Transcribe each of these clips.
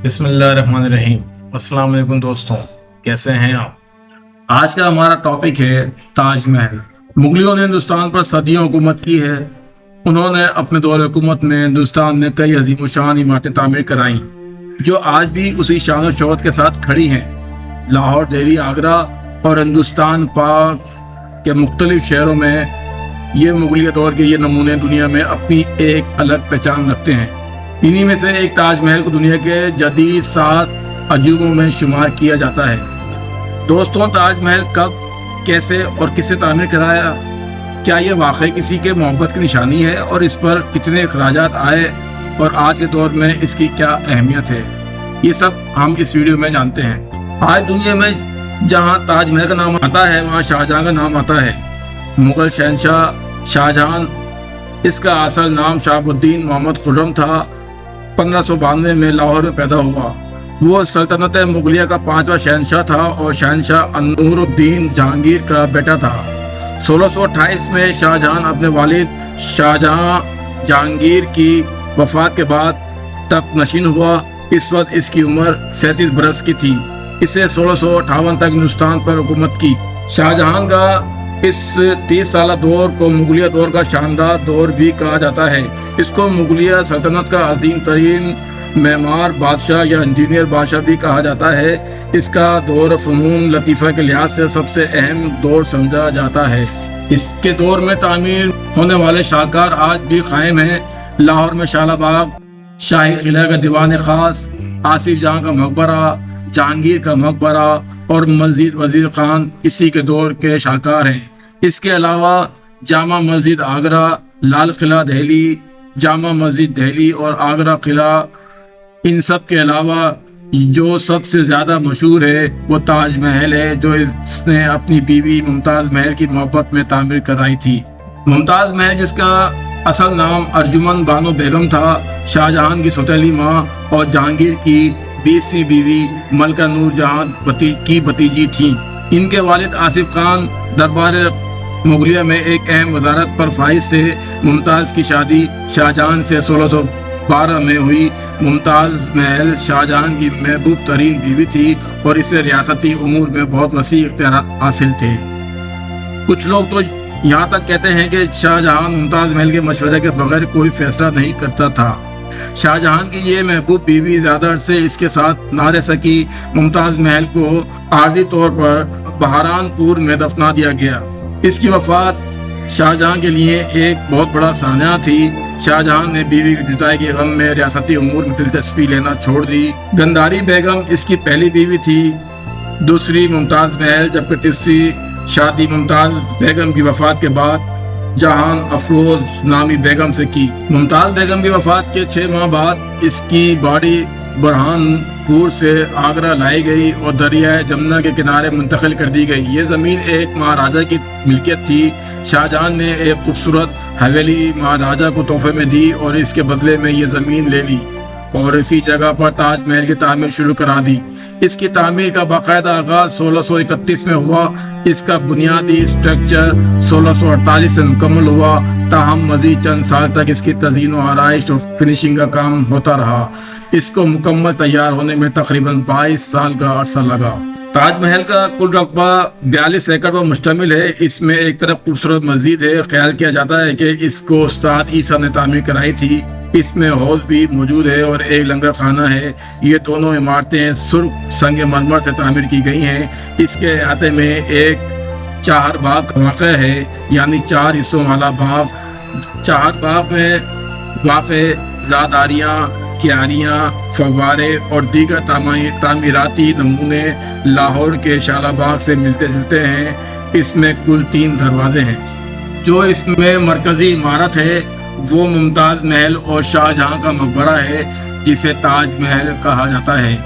بسم اللہ الرحمن الرحیم۔ السلام علیکم دوستوں، کیسے ہیں آپ؟ آج کا ہمارا ٹاپک ہے تاج محل۔ مغلیوں نے ہندوستان پر صدیوں حکومت کی ہے۔ انہوں نے اپنے دور حکومت میں ہندوستان میں کئی عظیم و شان عمارتیں تعمیر کرائیں جو آج بھی اسی شان و شوکت کے ساتھ کھڑی ہیں۔ لاہور، دہلی، آگرہ اور ہندوستان پاک کے مختلف شہروں میں یہ مغلیہ دور کے یہ نمونے دنیا میں اپنی ایک الگ پہچان رکھتے ہیں۔ انہی میں سے ایک تاج محل کو دنیا کے جدید 7 عجوبوں میں شمار کیا جاتا ہے۔ دوستوں، تاج محل کب، کیسے اور کس سے تعمیر کرایا؟ کیا یہ واقعی کسی کے محبت کی نشانی ہے اور اس پر کتنے اخراجات آئے اور آج کے دور میں اس کی کیا اہمیت ہے؟ یہ سب ہم اس ویڈیو میں جانتے ہیں۔ آج دنیا میں جہاں تاج محل کا نام آتا ہے وہاں شاہجہاں کا نام آتا ہے۔ مغل شہنشاہ شاہجہاں، اس کا اصل نام شہاب الدین محمد خرم تھا، 1592 میں لاہور میں پیدا ہوا۔ وہ سلطنت مغلیہ کا 5واں شہنشاہ تھا اور شہنشاہ نور الدین جہانگیر کا بیٹا تھا۔ 1628 میں شاہجہاں اپنے والد شاہجہاں جہانگیر کی وفات کے بعد تخت نشین ہوا۔ اس وقت اس کی عمر 37 برس کی تھی۔ اسے 1658 تک ہندوستان پر حکومت کی۔ شاہجہاں کا اس 30 سالہ دور کو مغلیہ دور کا شاندار دور بھی کہا جاتا ہے۔ اس کو مغلیہ سلطنت کا عظیم ترین معمار بادشاہ یا انجینئر بادشاہ بھی کہا جاتا ہے۔ اس کا دور فنون لطیفہ کے لحاظ سے سب سے اہم دور سمجھا جاتا ہے۔ اس کے دور میں تعمیر ہونے والے شاہکار آج بھی قائم ہیں۔ لاہور میں شالہ باغ، شاہی قلعہ کا دیوان خاص، آصف جہاں کا مقبرہ، جہانگیر کا مقبرہ اور مسجد وزیر خان اسی کے دور کے شاہکار ہیں۔ اس کے علاوہ جامع مسجد آگرہ، لال قلعہ دہلی، جامع مسجد دہلی اور آگرہ قلعہ، ان سب کے علاوہ جو سب سے زیادہ مشہور ہے وہ تاج محل ہے، جو اس نے اپنی بیوی ممتاز محل کی محبت میں تعمیر کرائی تھی۔ ممتاز محل، جس کا اصل نام ارجمن بانو بیگم تھا، شاہجہاں کی سوتیلی ماں اور جہانگیر کی 20ویں بیوی ملکہ نور جہاں کی بھتیجی تھیں۔ ان کے والد آصف خان دربار مغلیہ میں ایک اہم وزارت پر فائز تھے۔ ممتاز کی شادی شاہجہاں سے 1612 میں ہوئی۔ ممتاز محل شاہجہاں کی محبوب ترین بیوی تھی اور اسے ریاستی امور میں بہت وسیع اختیارات حاصل تھے۔ کچھ لوگ تو یہاں تک کہتے ہیں کہ شاہجہاں ممتاز محل کے مشورے کے بغیر کوئی فیصلہ نہیں کرتا تھا۔ شاہجہاں کی یہ محبوب بیوی زیادہ عرصے اس کے ساتھ نہ رہ سکی۔ ممتاز محل کو عارضی طور پر بہارانپور میں دفنا دیا گیا۔ اس کی وفات شاہجہاں کے لیے ایک بہت بڑا سانحہ تھی۔ شاہجہاں نے بیوی کی جدائی کے غم میں ریاستی امور میں دلچسپی لینا چھوڑ دی۔ گندھاری بیگم اس کی پہلی بیوی تھی، دوسری ممتاز محل، جبکہ تیسری شادی ممتاز بیگم کی وفات کے بعد جہان افروز نامی بیگم سے کی۔ ممتاز بیگم کی وفات کے 6 ماہ بعد اس کی باڈی برہان پور سے آگرہ لائی گئی اور دریائے جمنا کے کنارے منتقل کر دی گئی۔ یہ زمین ایک مہاراجہ کی ملکیت تھی۔ شاہجہاں نے ایک خوبصورت حویلی مہاراجہ کو تحفے میں دی اور اس کے بدلے میں یہ زمین لے لی اور اسی جگہ پر تاج محل کی تعمیر شروع کرا دی۔ اس کی تعمیر کا باقاعدہ آغاز 1631 میں ہوا۔ اس کا بنیادی اسٹرکچر 1648 سے مکمل ہوا، تاہم مزید چند سال تک اس کی تزئین و آرائش اور فنشنگ کا کام ہوتا رہا۔ اس کو مکمل تیار ہونے میں تقریباً 22 سال کا عرصہ لگا۔ تاج محل کا کل رقبہ 42 ایکڑ پر مشتمل ہے۔ اس میں ایک طرف خوبصورت مسجد ہے۔ خیال کیا جاتا ہے کہ اس کو استاد عیسیٰ نے تعمیر کرائی تھی۔ اس میں ہال بھی موجود ہے اور ایک لنگر خانہ ہے۔ یہ دونوں عمارتیں سرخ سنگ مرمر سے تعمیر کی گئی ہیں۔ اس کے احاطے میں ایک چہار باغ واقع ہے، یعنی 4 حصوں والا باغ۔ چہار باغ میں واقع راہداریاں، کیاریاں، فوارے اور دیگر تعمیراتی نمونے لاہور کے شالہ باغ سے ملتے جلتے ہیں۔ اس میں کل 3 دروازے ہیں۔ جو اس میں مرکزی عمارت ہے وہ ممتاز محل اور شاہجہاں کا مقبرہ ہے، جسے تاج محل کہا جاتا ہے۔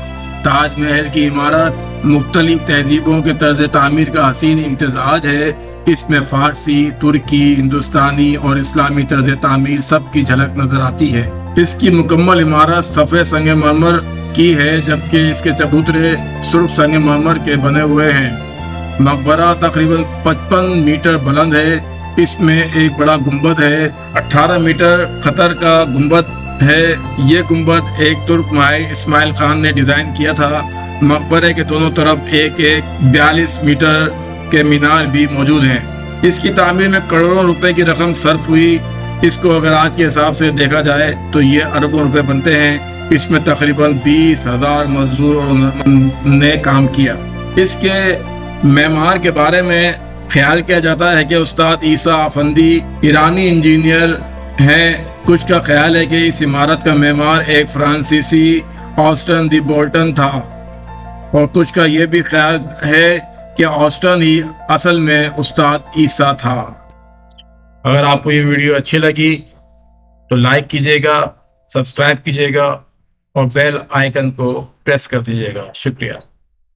تاج محل کی عمارت مختلف تہذیبوں کے طرز تعمیر کا حسین امتزاج ہے۔ اس میں فارسی، ترکی، ہندوستانی اور اسلامی طرز تعمیر سب کی جھلک نظر آتی ہے۔ اس کی مکمل عمارت سفید سنگ مرمر کی ہے، جبکہ اس کے چبوترے سرخ سنگ مرمر کے بنے ہوئے ہیں۔ مقبرہ تقریباً 55 میٹر بلند ہے۔ اس میں ایک بڑا گنبد ہے۔ 18 میٹر قطر کا گنبد ہے یہ گنبد ایک ترک ماہر اسماعیل خان نے ڈیزائن کیا تھا۔ مقبرے کے دونوں طرف ایک 42 میٹر کے مینار بھی موجود ہیں۔ اس کی تعمیر میں کروڑوں روپے کی رقم صرف ہوئی۔ اس کو اگر آج کے حساب سے دیکھا جائے تو یہ اربوں روپے بنتے ہیں۔ اس میں تقریباً 20,000 مزدوروں نے کام کیا۔ اس کے معمار کے بارے میں خیال کیا جاتا ہے کہ استاد عیسیٰ افندی ایرانی انجینئر ہیں۔ کچھ کا خیال ہے کہ اس عمارت کا معمار ایک فرانسیسی آسٹن دی بولٹن تھا، اور کچھ کا یہ بھی خیال ہے کہ آسٹن ہی اصل میں استاد عیسیٰ تھا۔ اگر آپ کو یہ ویڈیو اچھی لگی تو لائک کیجیے گا، سبسکرائب کیجیے گا اور بیل آئیکن کو پریس کر دیجیے گا۔ شکریہ۔